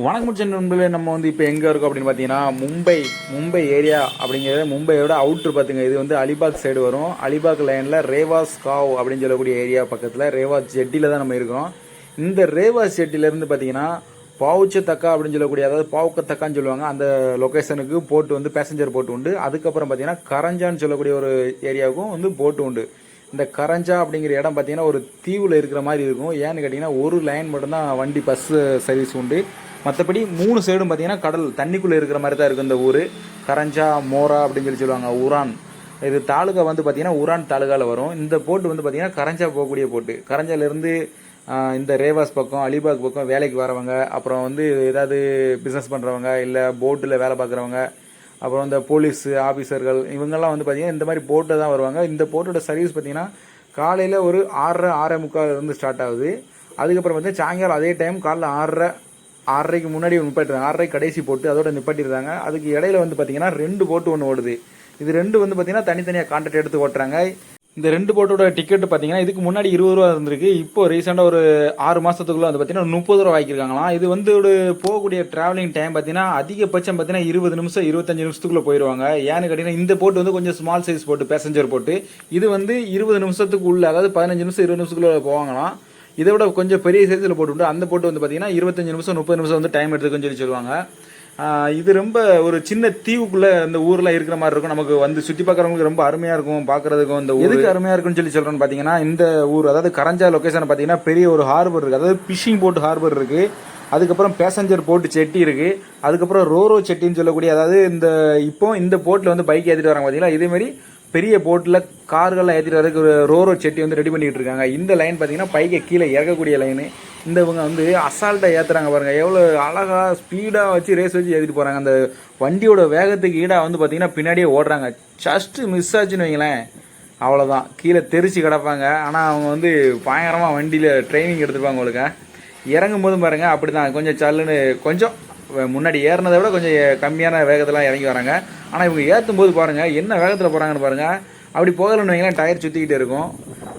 வணக்கம் சென்னை நண்பர்களே. நம்ம வந்து இப்போ எங்கே இருக்கோம் அப்படின்னு பார்த்தீங்கன்னா மும்பை ஏரியா அப்படிங்கிறது மும்பையோட அவுட்ரு பார்த்துங்க. இது வந்து அலிபாக் சைடு வரும். அலிபாக் லைனில் ரேவாஸ் காவ் அப்படின்னு சொல்லக்கூடிய ஏரியா பக்கத்தில் ரேவாஸ் ஜெட்டியில் தான் நம்ம இருக்கோம். இந்த ரேவாஸ் ஜெட்டிலேருந்து பார்த்தீங்கன்னா பாவுச்சத்தக்கா அப்படின்னு சொல்லக்கூடிய, அதாவது பாவுக்கத்தக்கான்னு சொல்லுவாங்க, அந்த லொக்கேஷனுக்கு போட்டு வந்து பேசஞ்சர் போட்டு உண்டு. அதுக்கப்புறம் பார்த்தீங்கன்னா கரஞ்சான்னு சொல்லக்கூடிய ஒரு ஏரியாவுக்கும் வந்து போட்டு உண்டு. இந்த கரஞ்சா அப்படிங்கிற இடம் பார்த்தீங்கன்னா ஒரு தீவில் இருக்கிற மாதிரி இருக்கும். ஏன்னு கேட்டிங்கன்னா ஒரு லைன் மட்டும்தான் வண்டி பஸ் சர்வீஸ் உண்டு. மற்றபடி 3 சைடும் பார்த்தீங்கன்னா கடல் தண்ணிக்குள்ளே இருக்கிற மாதிரி தான் இருக்குது இந்த ஊர். கரஞ்சா மோரா அப்படின்னு சொல்லுவாங்க. உரான் இது தாலுகா வந்து பார்த்தீங்கன்னா உரான் தாலுகாவில் வரும். இந்த போட்டு வந்து பார்த்தீங்கன்னா கரஞ்சா போகக்கூடிய போட்டு. கரஞ்சாலேருந்து இந்த ரேவாஸ் பக்கம் அலிபாக் பக்கம் வேலைக்கு வரவங்க, அப்புறம் வந்து ஏதாவது பிஸ்னஸ் பண்ணுறவங்க, இல்லை போட்டில் வேலை பார்க்குறவங்க, அப்புறம் இந்த போலீஸ் ஆஃபீஸர்கள் இவங்கெல்லாம் வந்து பார்த்தீங்கன்னா இந்த மாதிரி போட்டில் தான் வருவாங்க. இந்த போட்டோட சர்வீஸ் பார்த்தீங்கன்னா காலையில் ஒரு 6:30 இருந்து ஸ்டார்ட் ஆகுது. அதுக்கப்புறம் வந்து சாயங்காலம் அதே டைம் காலைல 6:30க்கு முன்னாடி நிப்பாட்டிடுறாங்க. 6:30 கடைசி போட்டு அதோட நிப்பாட்டிடுறாங்க. அதுக்கு இடையில வந்து பார்த்தீங்கன்னா 2 போட்டு ஒன்று ஓடுது. இது 2 வந்து பார்த்தீங்கன்னா தனித்தனியாக கான்ட்ராக்ட் எடுத்து ஓட்டுறாங்க. இந்த 2 போட்டோட டிக்கெட் பார்த்தீங்கன்னா இதுக்கு முன்னாடி 20 ரூபா இருந்திருக்கு. இப்போ ரீசெண்டாக ஒரு 6 மாதத்துக்குள்ளே வந்து பார்த்தீங்கன்னா 30 ரூபா வாங்கியிருக்காங்களாம். இது வந்து ஒரு போகக்கூடிய டிராவலிங் டைம் பார்த்தீங்கன்னா அதிகபட்சம் பார்த்தீங்கன்னா 20 நிமிஷம் 25 நிமிஷத்துக்குள்ளே போயிடுவாங்க. ஏன்னு கேட்டிங்கன்னா இந்த போட்டு வந்து கொஞ்சம் ஸ்மால் சைஸ் போட்டு பேசஞ்சர் போட்டு. இது வந்து 20 நிமிஷத்துக்கு உள்ள, அதாவது 15 நிமிஷம் 20 நிமிஷத்துக்குள்ளே போவாங்களாம். இதை விட கொஞ்சம் பெரிய சைஸில் போட்டு அந்த போட்டு வந்து பார்த்தீங்கன்னா 25 நிமிஷம் 30 நிமிஷம் வந்து டைம் எடுத்துக்குன்னு சொல்லுவாங்க. இது ரொம்ப ஒரு சின்ன தீவுக்குள்ளே இந்த ஊரில் இருக்கிற மாதிரி இருக்கும். நமக்கு வந்து சுற்றி பார்க்குறவங்களுக்கு ரொம்ப அருமையாக இருக்கும் பார்க்குறதுக்கும். இந்த எதுக்கு அருமையாக இருக்குன்னு சொல்கிறோன்னு பார்த்தீங்கன்னா, இந்த ஊர் அதாவது கரஞ்சா லொக்கேஷனை பார்த்தீங்கன்னா பெரிய ஒரு ஹார்பர் இருக்குது. அதாவது ஃபிஷிங் போட் ஹார்பர் இருக்குது. அதுக்கப்புறம் பேசஞ்சர் போட்டு செட்டி இருக்குது. அதுக்கப்புறம் ரோரோ செட்டின்னு சொல்லக்கூடிய, அதாவது இந்த போட்டில் வந்து பைக் ஏற்றிட்டு வராங்க பார்த்தீங்களா, இதேமாதிரி பெரிய போட்டில் கார்கள்லாம் ஏற்றிட்டு வரதுக்கு ஒரு ரோரோ செட்டி வந்து ரெடி பண்ணிகிட்டு இருக்காங்க. இந்த லைன் பார்த்தீங்கன்னா பைக்கை கீழே இறக்கக்கூடிய லைனு. இவங்க வந்து அசால்ட்டாக ஏற்றுறாங்க பாருங்கள். எவ்வளோ அழகாக ஸ்பீடாக வச்சு ரேஸ் வச்சு ஏற்றிட்டு போகிறாங்க. அந்த வண்டியோட வேகத்துக்கு ஈடாக வந்து பார்த்தீங்கன்னா பின்னாடியே ஓடுறாங்க. ஜஸ்ட்டு மிஸ் ஆச்சுன்னு வைங்களேன், அவ்வளோதான், கீழே தெரிச்சு கிடப்பாங்க. ஆனால் அவங்க வந்து பயங்கரமாக வண்டியில் ட்ரைனிங் எடுத்துருப்பாங்க. உங்களுக்கு இறங்கும் போதும் பாருங்கள் அப்படி தான் கொஞ்சம் சல்லுன்னு, கொஞ்சம் முன்னாடி ஏறினதை விட கொஞ்சம் கம்மியான வேகத்தில் இறங்கி வராங்க. ஆனால் இவங்க ஏற்றும் போது பாருங்கள் என்ன வேகத்தில் போகிறாங்கன்னு பாருங்கள். அப்படி போகலன்னு வைங்களேன் டயர் சுற்றிக்கிட்டே இருக்கும்.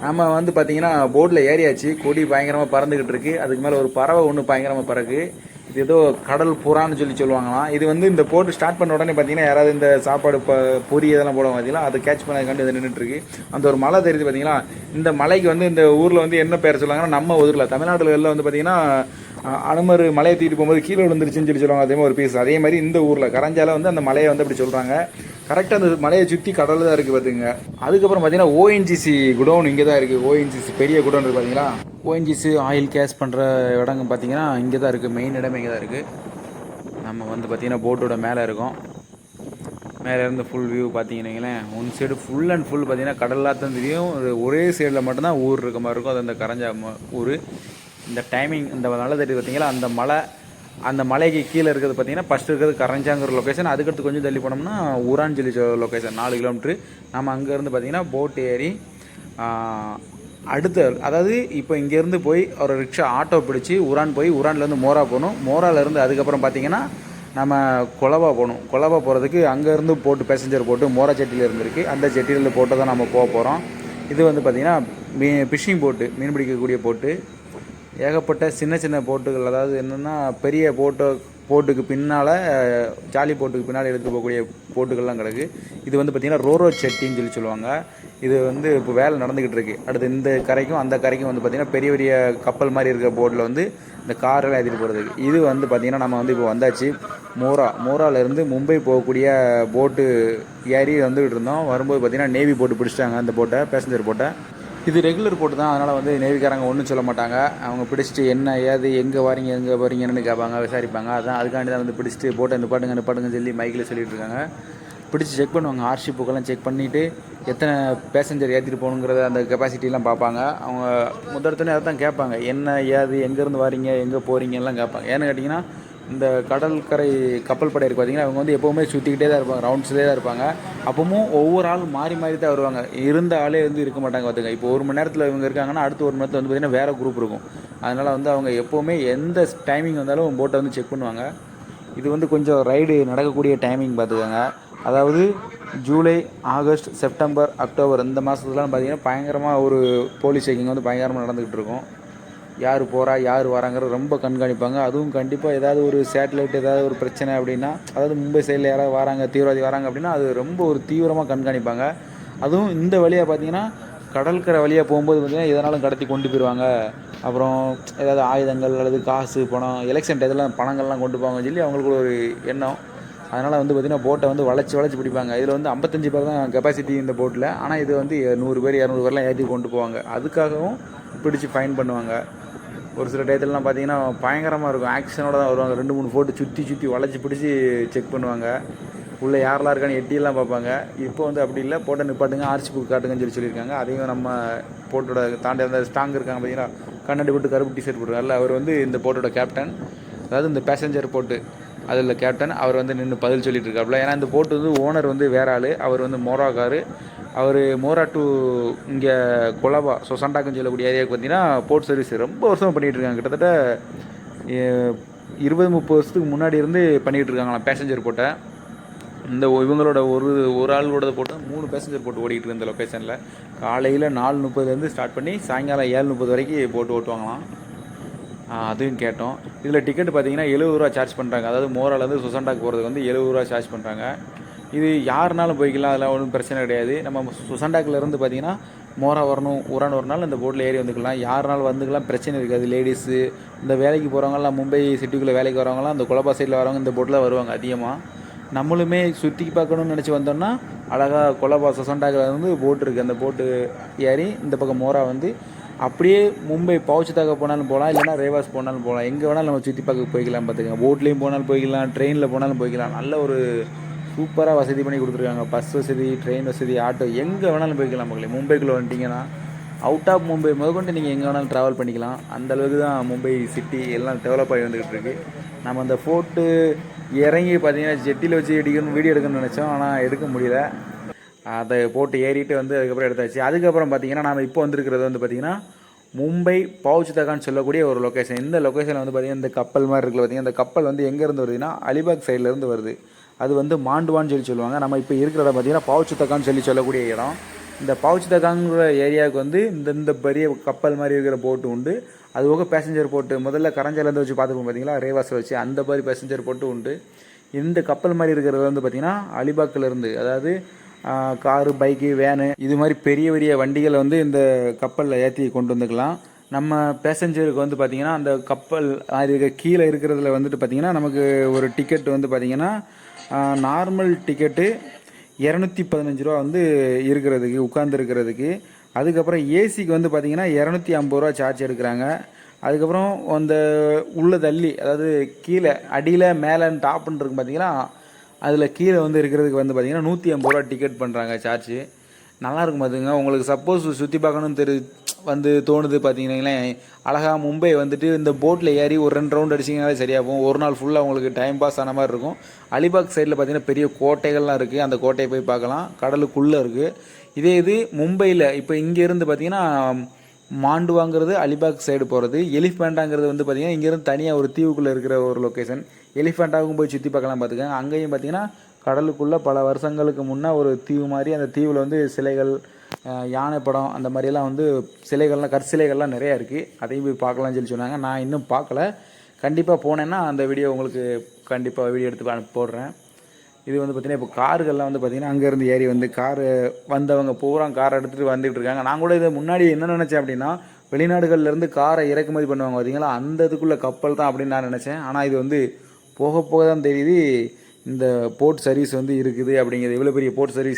நம்ம வந்து பார்த்தீங்கன்னா போட்டில் ஏறியாச்சு. கொடி பயங்கரமாக பறந்துக்கிட்டு இருக்கு. அதுக்கு மேலே ஒரு பறவை ஒன்று பயங்கரமாக பறக்கு. இது ஏதோ கடல் புறான்னு சொல்லுவாங்களாம். இது வந்து இந்த போட்டு ஸ்டார்ட் பண்ண உடனே பார்த்தீங்கன்னா யாராவது இந்த சாப்பாடு பொரி இதெல்லாம் போடுவாங்க பார்த்தீங்களா, அதை கேட்ச் பண்ணதுக்காண்டி இது நின்றுட்டுருக்கு. அந்த ஒரு மலை தெரியுது பார்த்தீங்களா. இந்த மலைக்கு வந்து இந்த ஊரில் வந்து என்ன பேர் சொல்லுவாங்கன்னா, நம்ம ஊரில் தமிழ்நாட்டில் வந்து பார்த்தீங்கன்னா அனுமர் மலையை தூக்கிட்டு போகும்போது கீழே விழுந்துருச்சுன்னு சொல்லுவாங்க. அதே மாதிரி ஒரு பீஸ். அதே மாதிரி இந்த ஊரில் கரஞ்சால வந்து அந்த மலையை வந்து அப்படி சொல்கிறாங்க. கரெக்டாக அந்த மலையை சுற்றி கடல் தான் இருக்குது பார்த்துங்க. அதுக்கப்புறம் பார்த்தீங்கன்னா ஓஎன்ஜிசி குடோன் இங்கே தான் இருக்குது. ஓஎன்ஜிசி பெரிய குடோன் இருக்குது பார்த்தீங்களா. ஓஎன்ஜிசி ஆயில் கேஷ் பண்ணுற இடங்க பார்த்தீங்கன்னா இங்கே தான் இருக்குது. மெயின் இடமே இங்கே தான் இருக்குது. நம்ம வந்து பார்த்திங்கன்னா போட்டோட மேலே இருக்கோம். மேலே இருந்து ஃபுல் வியூ பார்த்தீங்கன்னா one side full and full பார்த்தீங்கன்னா கடலாக தான் தெரியும். ஒரே சைடில் மட்டும்தான் ஊர் இருக்க மாதிரி இருக்கும். அது அந்த கரஞ்சா ஊர். இந்த டைமிங் இந்த மலை தெரியுது பார்த்தீங்களா, அந்த மலைக்கு கீழே இருக்கிறது பார்த்தீங்கன்னா ஃபஸ்ட்டு இருக்கிறது கரஞ்சாங்கிற லொக்கேஷன். அதுக்கடுத்து கொஞ்சம் தள்ளி போனோம்னா உரான் சொல்லி லொக்கேஷன் 4 கிலோமீட்ரு. நம்ம அங்கேருந்து பார்த்தீங்கன்னா போட் ஏறி அடுத்து, அதாவது இப்போ இங்கேருந்து போய் ஒரு ரிக்ஷா ஆட்டோ பிடிச்சி உரான் போய் உரான்லேருந்து மோரா போகணும். மோராலேருந்து அதுக்கப்புறம் பார்த்தீங்கன்னா நம்ம கொலவா போகணும். கொலவா போகிறதுக்கு அங்கேருந்து போட்டு பேசஞ்சர் போட்டு மோரா செட்டியில் இருந்துருக்கு. அந்த செட்டியில் போட்டு தான் நம்ம போக போகிறோம். இது வந்து பார்த்திங்கன்னா ஃபிஷிங் போட்டு, மீன் பிடிக்கக்கூடிய போட்டு. ஏகப்பட்ட சின்ன சின்ன போட்டுகள், அதாவது என்னென்னா பெரிய போட்டுக்கு பின்னால், ஜாலி போட்டுக்கு பின்னால் எடுத்து போகக்கூடிய போட்டுகள்லாம் கிடக்கு. இது வந்து பார்த்திங்கன்னா ரோரோ செட்டின்னு சொல்லுவாங்க. இது வந்து இப்போ வேலை நடந்துக்கிட்டு இருக்குது. அடுத்து இந்த கரைக்கும் அந்த கரைக்கும் வந்து பார்த்திங்கன்னா பெரிய பெரிய கப்பல் மாதிரி இருக்கிற போட்டில் வந்து இந்த காரெல்லாம் ஏற்றிட்டு போகிறதுக்கு. இது வந்து பார்த்திங்கன்னா நம்ம வந்து இப்போ வந்தாச்சு மோராலேருந்து மும்பை போகக்கூடிய போட்டு ஏறி வந்துக்கிட்டு இருந்தோம். வரும்போது பார்த்திங்கன்னா நேவி போட்டு பிடிச்சிட்டாங்க அந்த போட்டை, பேசஞ்சர் போட்டை. இது ரெகுலர் போட்டு தான், அதனால் வந்து நேவிக்காரங்க ஒன்றும் சொல்ல மாட்டாங்க. அவங்க பிடிச்சிட்டு என்ன ஏது எங்கே வரீங்க எங்கே போகிறீங்கன்னு கேட்பாங்க, விசாரிப்பாங்க. அதுக்காண்டி தான் வந்து பிடிச்சிட்டு போட்டை நிப்பாட்டுங்கன்னு சொல்லி மைக்கில் சொல்லிட்டு இருக்காங்க. பிடிச்சி செக் பண்ணுவாங்க. ஆர்ஷிப் புக்கெல்லாம் செக் பண்ணிவிட்டு எத்தனை பேசஞ்சர் ஏற்றிட்டு போகணுங்கிறத அந்த கெப்பாசிட்டிலாம் பார்ப்பாங்க. அவங்க முதல்த்தோடனே அதை தான் கேட்பாங்க, என்ன ஏது எங்கேருந்து வரீங்க எங்கே போகிறீங்கலாம் கேட்பாங்க. ஏன்னு கேட்டிங்கன்னா இந்த கடற்கரை கப்பல் படை இருக்குது பார்த்தீங்கன்னா, அவங்க வந்து எப்போவுமே சுற்றிக்கிட்டே தான் இருப்பாங்க, ரவுண்ட்ஸ்லேயே தான் இருப்பாங்க. அப்பவும் ஒவ்வொரு ஆளும் மாறி தான் வருவாங்க. இருந்த ஆளே வந்து இருக்க மாட்டாங்க பார்த்துங்க. இப்போ 1 மணி நேரத்தில் இவங்க இருக்காங்கன்னா அடுத்த 1 மணி நேரத்தில் வந்து பார்த்திங்கன்னா வேறு குரூப் இருக்கும். அதனால் வந்து அவங்க எப்போவுமே எந்த டைமிங் வந்தாலும் போட்டை வந்து செக் பண்ணுவாங்க. இது வந்து கொஞ்சம் ரைடு நடக்கக்கூடிய டைமிங் பார்த்துக்கோங்க. அதாவது ஜூலை, ஆகஸ்ட், செப்டம்பர், அக்டோபர் இந்த மாதத்துலலாம் பார்த்திங்கன்னா பயங்கரமாக ஒரு போலீஸ் செக்கிங் வந்து பயங்கரமாக நடந்துக்கிட்டு இருக்கும். யார் போகிறா யார் வராங்கிறது ரொம்ப கண்காணிப்பாங்க. அதுவும் கண்டிப்பாக ஏதாவது ஒரு சேட்டலைட் ஏதாவது ஒரு பிரச்சனை அப்படின்னா, அதாவது மும்பை சைடில் யாராவது வராங்க, தீவிரவாதி வராங்க அப்படின்னா அது ரொம்ப ஒரு தீவிரமாக கண்காணிப்பாங்க. அதுவும் இந்த வழியாக பார்த்தீங்கன்னா கடற்கரை வழியாக போகும்போது பார்த்தீங்கன்னா எதனாலும் கடத்தி கொண்டு போயிடுவாங்க. அப்புறம் ஏதாவது ஆயுதங்கள் அல்லது காசு பணம் எலெக்ஷன் டயத்தில் பணங்கள்லாம் கொண்டு போவாங்கன்னு சொல்லி அவங்களுக்கு ஒரு எண்ணம். அதனால் வந்து பார்த்திங்கன்னா போட்டை வந்து வளைச்சி பிடிப்பாங்க. இதில் வந்து 55 பேர் தான் கெப்பாசிட்டி இந்த போட்டில். ஆனால் இது வந்து 100 பேர் 200 பேர்லாம் ஏற்றி கொண்டு போவாங்க. அதுக்காகவும் பிடிச்சி ஃபைன் பண்ணுவாங்க. ஒரு சில டயத்துலலாம் பார்த்தீங்கன்னா பயங்கரமாக இருக்கும். ஆக்ஷனோட தான் வருவாங்க. 2-3 போட்டு சுற்றி வளைச்சி பிடிச்சி செக் பண்ணுவாங்க. உள்ளே யாரெல்லாம் இருக்கான்னு எட்டியெல்லாம் பார்ப்பாங்க. இப்போ வந்து அப்படி இல்லை, போட்டை நிப்பாட்டுங்க, ஆர்சி புக் காட்டுங்கன்னு சொல்லியிருக்காங்க. அதையும் நம்ம போட்டோட தாண்டி அந்த ஸ்ட்ராங் இருக்காங்க பார்த்தீங்கன்னா, கண்ணாடி போட்டு கருப்பு டிஷர்ட் போட்டுருக்காருல, அவர் வந்து இந்த போட்டோட கேப்டன். அதாவது இந்த பேசஞ்சர் போட்டு அதில் கேப்டன். அவர் வந்து நின்று பதில் சொல்லிட்டு இருக்காப்புல. ஏன்னா இந்த போட்டு வந்து ஓனர் வந்து வேற ஆள். அவர் வந்து மோராக்கார். அவர் மோரா டு இங்கே கொலபா சொசண்டாக்குன்னு சொல்லக்கூடிய ஏரியாவுக்கு பார்த்தீங்கன்னா போர்ட் சர்வீஸ் ரொம்ப வருஷமாக பண்ணிகிட்டு இருக்காங்க. கிட்டத்தட்ட 20-30 வருஷத்துக்கு முன்னாடி இருந்து பண்ணிகிட்டு இருக்காங்களாம் பேசஞ்சர் போட்டை. இந்த இவங்களோட ஒரு ஆளோட போட்டு 3 பேசஞ்சர் போட்டு ஓடிக்கிட்டு இருந்த லொக்கேஷனில் காலையில் 4:30 ஸ்டார்ட் பண்ணி சாயங்காலம் 7:30 வரைக்கும் போட்டு ஓட்டுவாங்களாம். அதையும் கேட்டோம். இதில் டிக்கெட் பார்த்தீங்கன்னா 70 ரூபா சார்ஜ் பண்ணுறாங்க. அதாவது மோராலேருந்து சுசண்டாக்கு போகிறதுக்கு வந்து 70 ரூபா சார்ஜ் பண்ணுறாங்க. இது யாருனாலும் போய்க்கலாம், அதெல்லாம் ஒன்றும் பிரச்சனை கிடையாது. நம்ம சுசண்டாக்கிலேருந்து பார்த்தீங்கன்னா மோரா வரணும், உரான் ஒரு நாள் இந்த போட்டில் ஏறி வந்துக்கலாம். யாருனாலும் வந்துக்கலாம், பிரச்சனை இருக்காது. லேடிஸு இந்த வேலைக்கு போகிறவங்கலாம், மும்பை சிட்டிக்குள்ளே வேலைக்கு வரவங்களாம் அந்த கொலபா சைடில் வரவங்க இந்த போட்டில் வருவாங்க அதிகமாக. நம்மளுமே சுற்றி பார்க்கணும்னு நினச்சி வந்தோம்னா அழகாக கொலபா சொசண்டாக்கில் வந்து போட்டு இருக்குது. அந்த போட்டு ஏறி இந்த பக்கம் மோரா வந்து அப்படியே மும்பை பவுச்சதாக போனாலும் போகலாம், இல்லைனா ரேவாஸ் போனாலும் போகலாம். எங்கே வேணாலும் நம்ம சுற்றி பார்க்க போய்க்கலாம். பார்த்துக்கங்க, போட்லேயும் போனாலும் போய்க்கலாம், ட்ரெயினில் போனாலும் போய்க்கலாம். நல்ல ஒரு சூப்பராக வசதி பண்ணி கொடுத்துருக்காங்க. பஸ் வசதி, ட்ரெயின் வசதி, ஆட்டோ, எங்கே வேணாலும் போய்க்கலாம். மக்களே மும்பைக்குள்ளே வந்துட்டிங்கன்னா அவுட் ஆஃப் மும்பை முதற்கொண்டு நீங்கள் எங்கே வேணாலும் ட்ராவல் பண்ணிக்கலாம். அந்தளவுக்கு தான் மும்பை சிட்டி எல்லாம் டெவலப் ஆகி வந்துக்கிட்டு இருக்குது. நம்ம அந்த ஃபோர்ட்டு இறங்கி பார்த்தீங்கன்னா ஜெட்டியில் வச்சு வீடியோ எடுக்கணும்னு நினச்சோம், ஆனால் எடுக்க முடியல. அதை போட்டு ஏறிட்டு வந்து அதுக்கப்புறம் எடுத்தாச்சு. அதுக்கப்புறம் பார்த்தீங்கன்னா நம்ம இப்போ வந்திருக்கிறது வந்து பார்த்திங்கன்னா மும்பை பவுச்தகான்னு சொல்லக்கூடிய ஒரு லொக்கேஷன். இந்த லொக்கேஷனில் வந்து பார்த்திங்கன்னா இந்த கப்பல் மாதிரி இருக்குல்ல, பார்த்திங்கன்னா இந்த கப்பல் வந்து எங்கேருந்து வருதுன்னா அலிபாக் சைட்லேருந்து வருது. அது வந்து மாண்டுவான்னு சொல்லுவாங்க. நம்ம இப்போ இருக்கிற இடம் பார்த்திங்கன்னா பவுச்தகான்னு சொல்லக்கூடிய இடம். இந்த பவுச்தகாங்கிற ஏரியாவுக்கு வந்து இந்த பெரிய கப்பல் மாதிரி இருக்கிற போட்டு உண்டு. அது போக பேசஞ்சர் போட்டு முதல்ல கரஞ்சாலேருந்து வச்சு பார்த்துப்போம் பார்த்தீங்களா, ரேவாஸை வச்சு அந்த மாதிரி பேசஞ்சர் போட்டு உண்டு. இந்த கப்பல் மாதிரி இருக்கிறது வந்து பார்த்திங்கன்னா அலிபாக்கிலேருந்து, அதாவது காரு, பைக்கு, வேனு இது மாதிரி பெரிய பெரிய வண்டிகளை வந்து இந்த கப்பலில் ஏற்றி கொண்டு வந்துக்கலாம். நம்ம பேசஞ்சருக்கு வந்து பார்த்திங்கன்னா அந்த கப்பல் அது கீழே இருக்கிறதுல வந்துட்டு பார்த்திங்கன்னா நமக்கு ஒரு டிக்கெட் வந்து பார்த்திங்கன்னா நார்மல் டிக்கெட்டு 215 ரூபா வந்து இருக்கிறதுக்கு உட்காந்துருக்கிறதுக்கு. அதுக்கப்புறம் ஏசிக்கு வந்து பார்த்திங்கன்னா 250 ரூபா சார்ஜ் எடுக்கிறாங்க. அதுக்கப்புறம் அந்த உள்ள தள்ளி, அதாவது கீழே அடியில் மேலே டாப்புன்னு இருக்கும் பார்த்திங்கன்னா, அதில் கீழே வந்து இருக்கிறதுக்கு வந்து பார்த்திங்கன்னா 150 ரூபா டிக்கெட் பண்ணுறாங்க சார்ஜு. நல்லாயிருக்கும் பார்த்துங்க. உங்களுக்கு சப்போஸ் சுற்றி பார்க்கணுன்னு வந்து தோணுது பார்த்தீங்கன்னா, அழகாக மும்பை வந்துட்டு இந்த போட்டில் ஏறி ஒரு 2 ரவுண்ட் அடிச்சிங்கனாலே சரியாக போகும். ஒரு நாள் ஃபுல்லாக உங்களுக்கு டைம் பாஸ் ஆன மாதிரி இருக்கும். அலிபாக் சைடில் பார்த்திங்கன்னா பெரிய கோட்டைகள்லாம் இருக்குது. அந்த கோட்டையை போய் பார்க்கலாம், கடலுக்குள்ளே இருக்குது. இதே இது மும்பையில் இப்போ இங்கேருந்து பார்த்திங்கன்னா மாண்டுவாங்கிறது அலிபாக் சைடு போகிறது. எலிஃபேண்டாங்கிறது வந்து பார்த்திங்கன்னா இங்கேருந்து தனியாக ஒரு தீவுக்குள்ளே இருக்கிற ஒரு லொக்கேஷன். எலிஃபேண்டாவுக்கும் போய் சுற்றி பார்க்கலாம் பார்த்துக்கங்க. அங்கேயும் பார்த்திங்கன்னா கடலுக்குள்ளே பல வருஷங்களுக்கு முன்னே ஒரு தீவு மாதிரி, அந்த தீவில் வந்து சிலைகள், யானை படம், அந்த மாதிரியெல்லாம் வந்து சிலைகள்லாம் கற்சிலைகள்லாம் நிறையா இருக்குது. அதையும் போய் பார்க்கலாம்னு சொன்னாங்க. நான் இன்னும் பார்க்கல. கண்டிப்பாக போனேன்னா அந்த வீடியோ உங்களுக்கு கண்டிப்பாக வீடியோ எடுத்து போடுறேன். இது வந்து பார்த்திங்கன்னா இப்போ கார்கள்லாம் வந்து பார்த்திங்கன்னா அங்கேருந்து ஏறி வந்து காரு வந்தவங்க பூரா காரை எடுத்துகிட்டு வந்துகிட்டு இருக்காங்க. நான் கூட இதை முன்னாடி என்ன நினச்சேன் அப்படின்னா, வெளிநாடுகள்லேருந்து காரை இறக்குமதி பண்ணுவாங்க பார்த்தீங்களா, அந்த இதுக்குள்ளே கப்பல் தான் அப்படின்னு நான் நினச்சேன். ஆனால் இது வந்து போக போக தான் தெரியுது இந்த போர்ட் சர்வீஸ் வந்து இருக்குது அப்படிங்கிறது. இவ்வளோ பெரிய போர்ட் சர்வீஸ்